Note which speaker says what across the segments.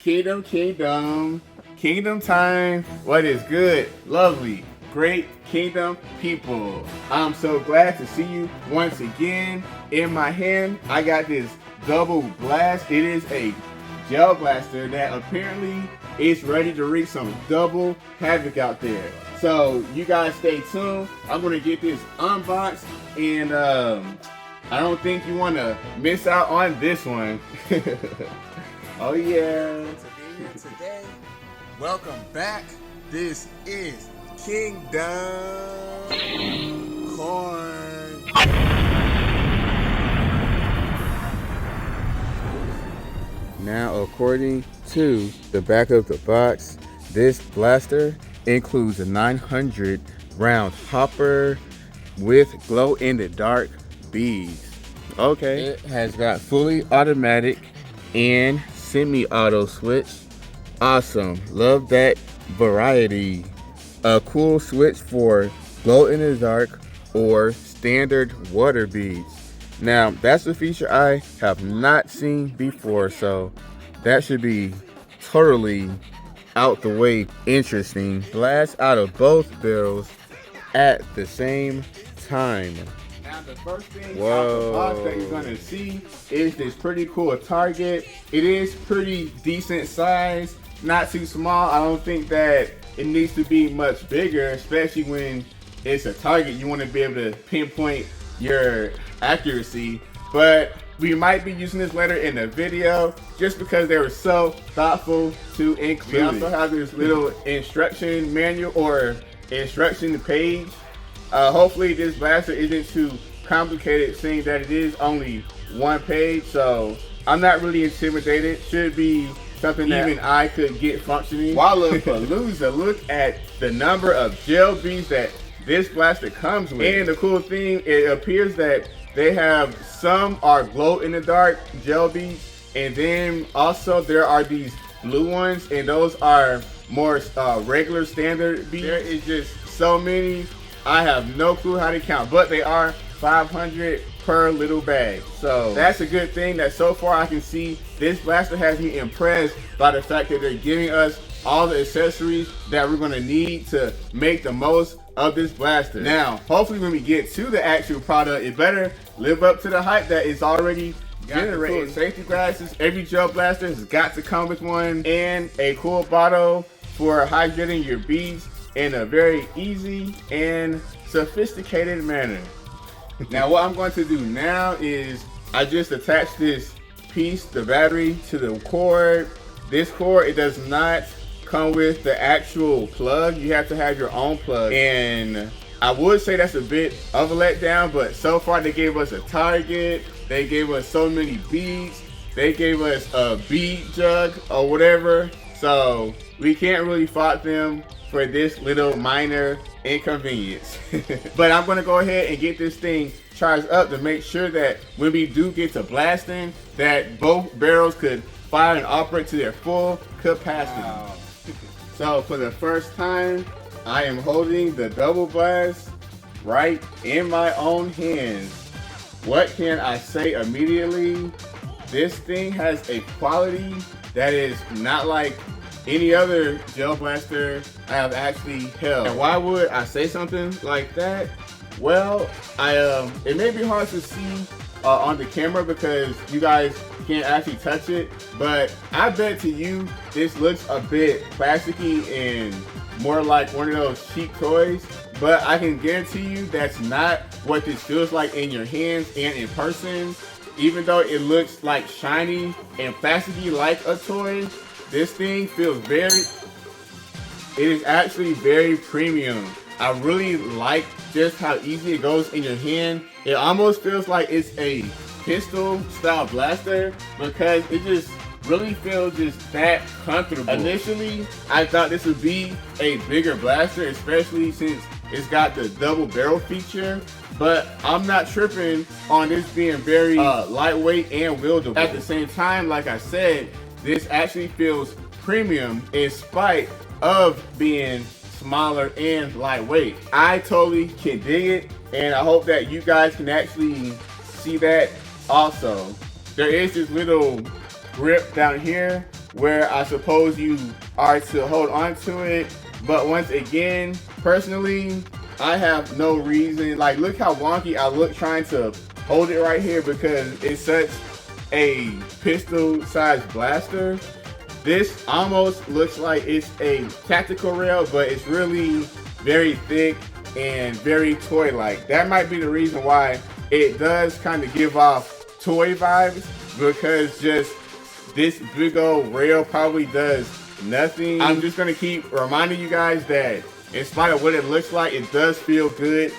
Speaker 1: Kingdom time. What is good, lovely, great Kingdom people? I'm so glad to see you once again. In my hand, I got this double blast. It is a gel blaster that apparently is ready to wreak some double havoc out there. So you guys stay tuned. I'm gonna get this unboxed, and I don't think you want to miss out on this one. Oh yeah.
Speaker 2: Today, welcome back. This is Kingdom Corn.
Speaker 1: Now, according to the back of the box, this blaster includes a 900 round hopper with glow-in-the-dark beads. Okay. It has got fully automatic and semi-auto switch. Awesome. Love that variety. A cool switch for glow-in-the-dark or standard water beads. Now, that's a feature I have not seen before, so that should be totally out the way interesting. Blast out of both barrels at the same time. Now, the first thing out the box that you're gonna see is this pretty cool target. It is pretty decent size, not too small. I don't think that it needs to be much bigger, especially when it's a target. You want to be able to pinpoint your accuracy, but we might be using this later in the video just because they were so thoughtful to include. We also have this little instruction manual or instruction page. Hopefully this blaster isn't too complicated, seeing that it is only one page, so I'm not really intimidated. Should be something that even I could get functioning. Wallapalooza, look at the number of gel beads that this blaster comes with. And the cool thing, it appears that they have some are glow-in-the-dark gel beads, and then also there are these blue ones, and those are more regular standard beads. There is just so many, I have no clue how to count, but they are 500 per little bag. So that's a good thing that so far I can see this blaster has me impressed by the fact that they're giving us all the accessories that we're gonna need to make the most of this blaster. Now, hopefully when we get to the actual product, it better live up to the hype that is already generated. Safety glasses, every gel blaster has got to come with one, and a cool bottle for hydrating your beads in a very easy and sophisticated manner. Now what I'm going to do now is I just attach this piece, the battery, to the cord. This cord, it does not come with the actual plug. You have to have your own plug, and I would say that's a bit of a letdown, but so far they gave us a target, they gave us so many beads, they gave us a bead jug or whatever, so we can't really fault them for this little minor inconvenience. But I'm gonna go ahead and get this thing charged up to make sure that when we do get to blasting, that both barrels could fire and operate to their full capacity. Wow. So for the first time, I am holding the double blast right in my own hands. What can I say immediately? This thing has a quality that is not like any other gel blaster I have actually held. And why would I say something like that? Well, it may be hard to see on the camera because you guys can't actually touch it, but I bet to you this looks a bit plasticky and more like one of those cheap toys, but I can guarantee you that's not what this feels like in your hands and in person. Even though it looks like shiny and plasticky like a toy, this thing feels it is actually very premium. I really like just how easy it goes in your hand. It almost feels like it's a pistol style blaster because it just really feels just that comfortable. Initially, I thought this would be a bigger blaster, especially since it's got the double barrel feature, but I'm not tripping on this being very lightweight and wieldable. At the same time, like I said, this actually feels premium in spite of being smaller and lightweight. I totally can dig it, and I hope that you guys can actually see that also. There is this little grip down here where I suppose you are to hold on to it. But once again, personally, I have no reason. Like, look how wonky I look trying to hold it right here because it's such a pistol-sized blaster. This almost looks like it's a tactical rail, but it's really very thick and very toy-like. That might be the reason why it does kind of give off toy vibes, because just this big old rail probably does nothing. I'm just gonna keep reminding you guys that in spite of what it looks like, it does feel good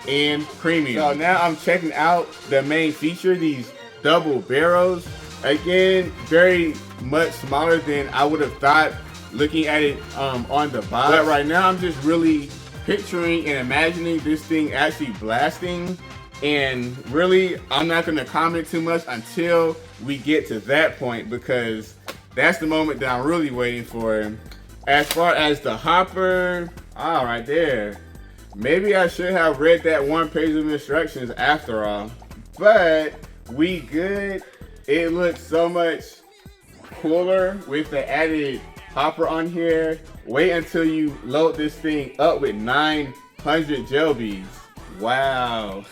Speaker 1: and premium. So now I'm checking out the main feature, these double barrels. Again, very much smaller than I would have thought looking at it on the box. But right now I'm just really picturing and imagining this thing actually blasting. And really, I'm not gonna comment too much until we get to that point, because that's the moment that I'm really waiting for. As far as the hopper, right there. Maybe I should have read that one page of instructions after all. But we good. It looks so much cooler with the added hopper on here. Wait until you load this thing up with 900 gel beads. Wow.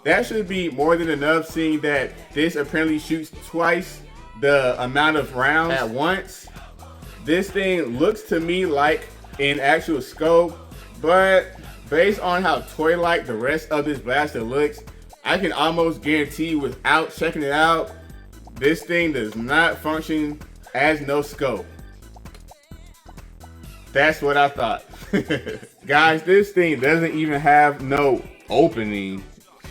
Speaker 1: That should be more than enough, seeing that this apparently shoots twice the amount of rounds at once. This thing looks to me like an actual scope, but based on how toy-like the rest of this blaster looks, I can almost guarantee without checking it out, this thing does not function as no scope. That's what I thought. Guys, this thing doesn't even have no opening.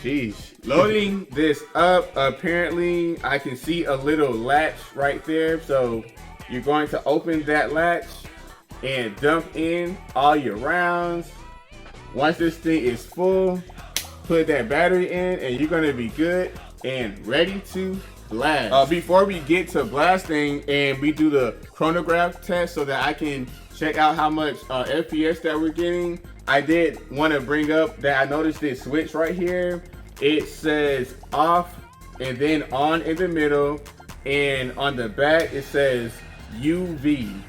Speaker 1: Sheesh. Loading this up, apparently I can see a little latch right there. So you're going to open that latch and dump in all your rounds. Once this thing is full, put that battery in and you're gonna be good and ready to blast. Before we get to blasting and we do the chronograph test so that I can check out how much FPS that we're getting, I did want to bring up that I noticed this switch right here. It says off and then on in the middle, and on the back it says UV.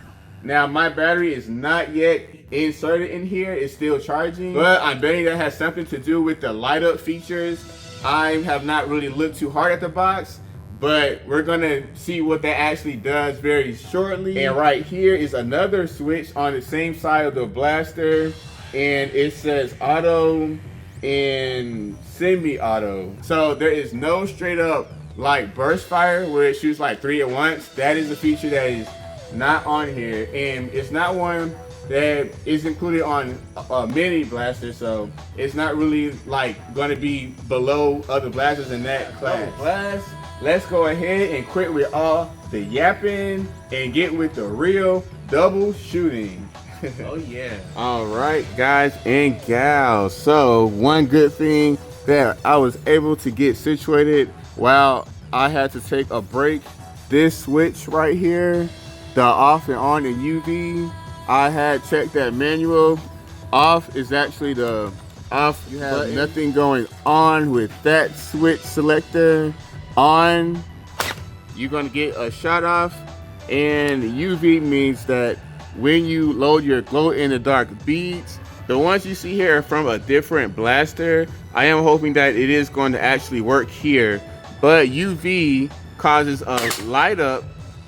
Speaker 1: Now my battery is not yet inserted in here, it's still charging, but I'm betting that has something to do with the light up features. I have not really looked too hard at the box, but we're gonna see what that actually does very shortly. And right here is another switch on the same side of the blaster, and it says auto and semi-auto. So there is no straight up like burst fire where it shoots like 3 at once. That is a feature that is not on here, and it's not one that is included on a mini blaster, so it's not really like going to be below other blasters in that class. Let's go ahead and quit with all the yapping and get with the real double shooting.
Speaker 2: Oh yeah.
Speaker 1: All right, guys and gals. So one good thing that I was able to get situated while I had to take a break, this switch right here, the off and on in UV, I had checked that manual. Off is actually the off. You have button. Nothing going on with that switch selector. On, you're gonna get a shot off, and UV means that when you load your glow-in-the-dark beads, the ones you see here are from a different blaster. I am hoping that it is going to actually work here, but UV causes a light up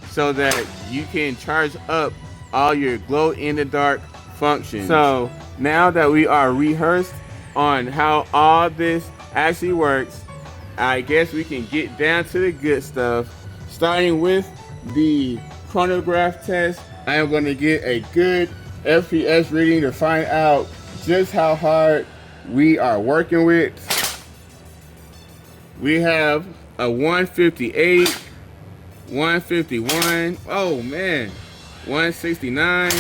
Speaker 1: so that you can charge up all your glow-in-the-dark functions. So now that we are rehearsed on how all this actually works, I guess we can get down to the good stuff. Starting with the chronograph test, I am going to get a good FPS reading to find out just how hard we are working with. We have a 158, 151, oh man, 169.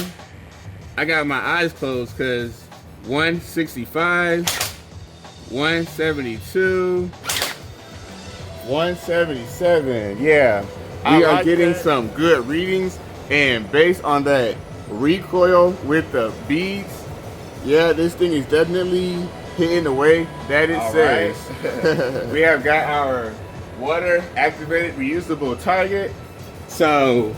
Speaker 1: I got my eyes closed because 165, 172, 177. Yeah, we are getting some good readings, and based on that recoil with the beads, yeah, this thing is definitely hitting the way that it says. Right. We have got our water activated reusable target. So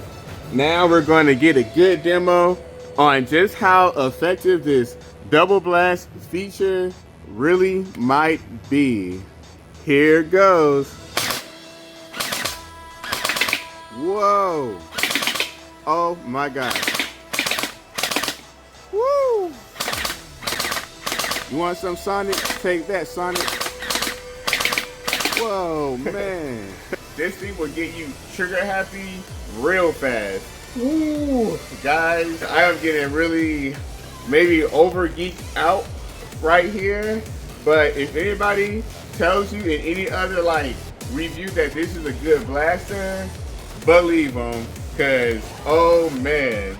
Speaker 1: Now we're going to get a good demo on just how effective this double blast feature really might be. Here goes. Whoa. Oh my God. Woo. You want some Sonic? Take that, Sonic. Whoa, man. This thing will get you trigger happy real fast. Ooh, guys, I am getting really maybe over geeked out right here. But if anybody tells you in any other like review that this is a good blaster, believe them, cause oh man,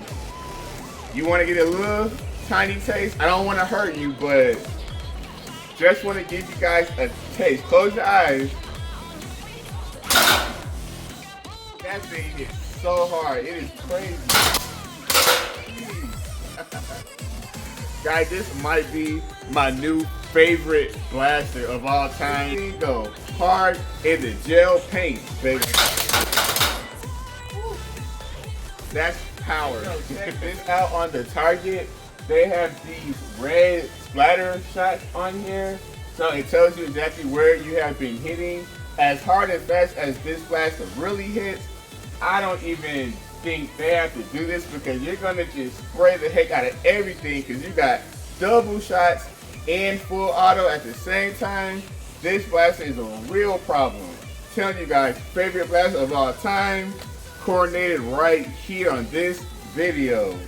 Speaker 1: you want to get a little tiny taste. I don't want to hurt you, but just want to give you guys a taste. Close your eyes. That thing is so hard. It is crazy. Guys, this might be my new favorite blaster of all time. Go hard in the gel paint, baby. That's power. Check this out on the target. They have these red splatter shots on here. So it tells you exactly where you have been hitting. As hard and fast as this blaster really hits, I don't even think they have to do this because you're gonna just spray the heck out of everything because you got double shots and full auto at the same time. This blaster is a real problem. I'm telling you guys, favorite blaster of all time, coordinated right here on this video.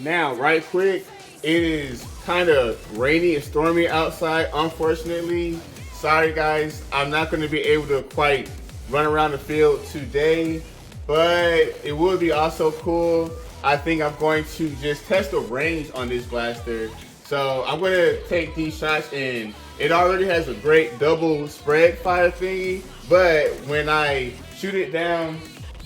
Speaker 1: Now, right quick, it is kind of rainy and stormy outside, unfortunately. Sorry guys, I'm not going to be able to quite run around the field today, but it would be also cool. I think I'm going to just test the range on this blaster. So I'm going to take these shots, and it already has a great double spread fire thingy, but when I shoot it down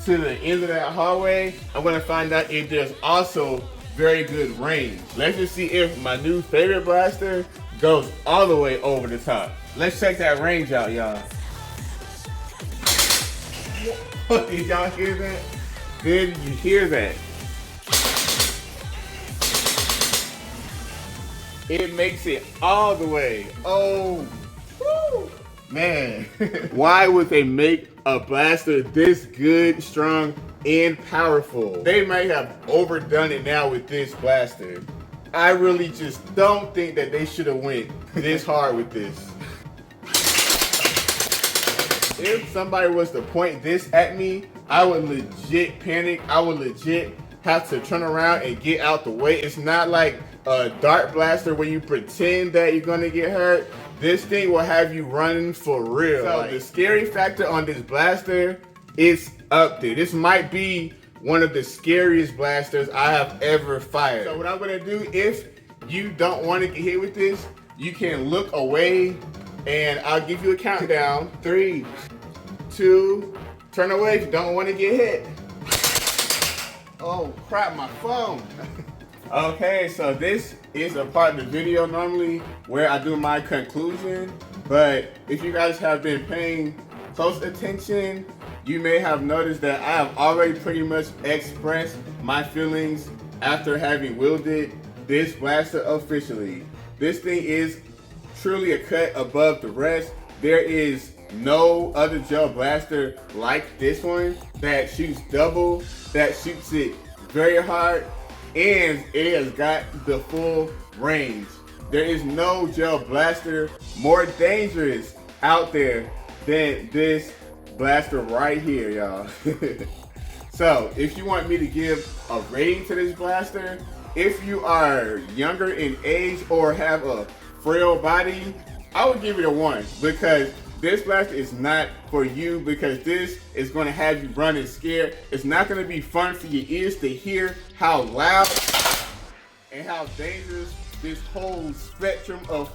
Speaker 1: to the end of that hallway, I'm going to find out if there's also very good range. Let's just see if my new favorite blaster goes all the way over the top. Let's check that range out, y'all. Did y'all hear that? Did you hear that? It makes it all the way. Oh, woo, man. Why would they make a blaster this good, strong, and powerful? They might have overdone it now with this blaster. I really just don't think that they should have went this hard with this. If somebody was to point this at me, I would legit panic. I would legit have to turn around and get out the way. It's not like a dart blaster where you pretend that you're gonna get hurt. This thing will have you running for real. So the scary factor on this blaster is up there. This might be one of the scariest blasters I have ever fired. So what I'm gonna do, if you don't want to get hit with this, you can look away and I'll give you a countdown. 3, 2, turn away if you don't want to get hit. Oh crap, my phone. Okay, so this is a part of the video normally where I do my conclusion, but if you guys have been paying close attention, you may have noticed that I have already pretty much expressed my feelings after having wielded this blaster officially. This thing is truly a cut above the rest. There is no other gel blaster like this one that shoots double, that shoots it very hard, and it has got the full range. There is no gel blaster more dangerous out there than this blaster right here, y'all. So if you want me to give a rating to this blaster, if you are younger in age or have a frail body, I would give it a 1 because this blaster is not for you, because this is going to have you running scared. It's not going to be fun for your ears to hear how loud and how dangerous this whole spectrum of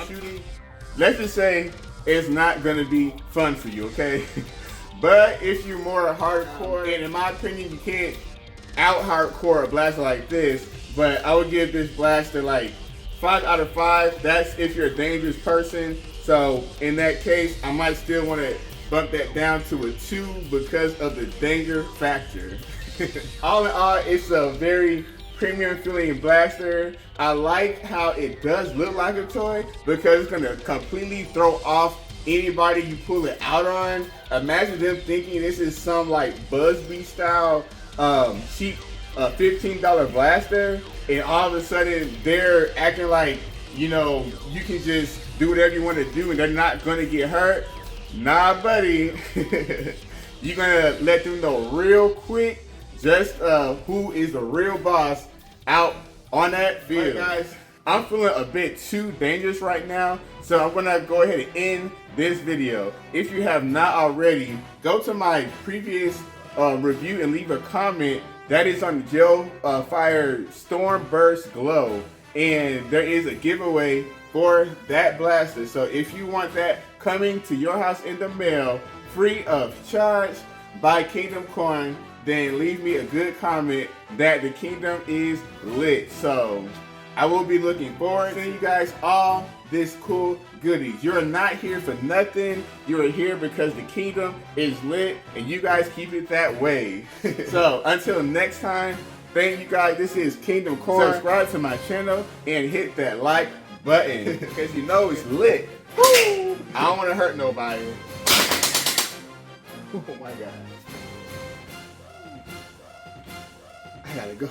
Speaker 1: shooting. Let's just say it's not going to be fun for you, okay? But if you're more hardcore, and in my opinion, you can't out hardcore a blaster like this, but I would give this blaster like 5 out of 5. That's if you're a dangerous person. So in that case, I might still want to bump that down to a 2 because of the danger factor. All in all, it's a very premium feeling blaster. I like how it does look like a toy because it's gonna completely throw off anybody you pull it out on. Imagine them thinking this is some like Buzzbee style cheap $15 blaster, and all of a sudden they're acting like, you know, you can just do whatever you want to do and they're not gonna get hurt. Nah, buddy. You're gonna let them know real quick just who is the real boss out on that field. Right, guys, I'm feeling a bit too dangerous right now, so I'm gonna go ahead and end this video. If you have not already, go to my previous review and leave a comment. That is on the Gel Fire Storm Burst Glow, and there is a giveaway for that blaster. So if you want that coming to your house in the mail, free of charge by Kingdom Corn, then leave me a good comment that the Kingdom is lit. So I will be looking forward to seeing you guys all this cool goodies. You're not here for nothing. You're here because the Kingdom is lit, and you guys keep it that way. So until next time, thank you guys. This is Kingdom Corn. Subscribe to my channel and hit that like button because you know it's lit. Woo! I don't want to hurt nobody. Oh my God. I gotta go.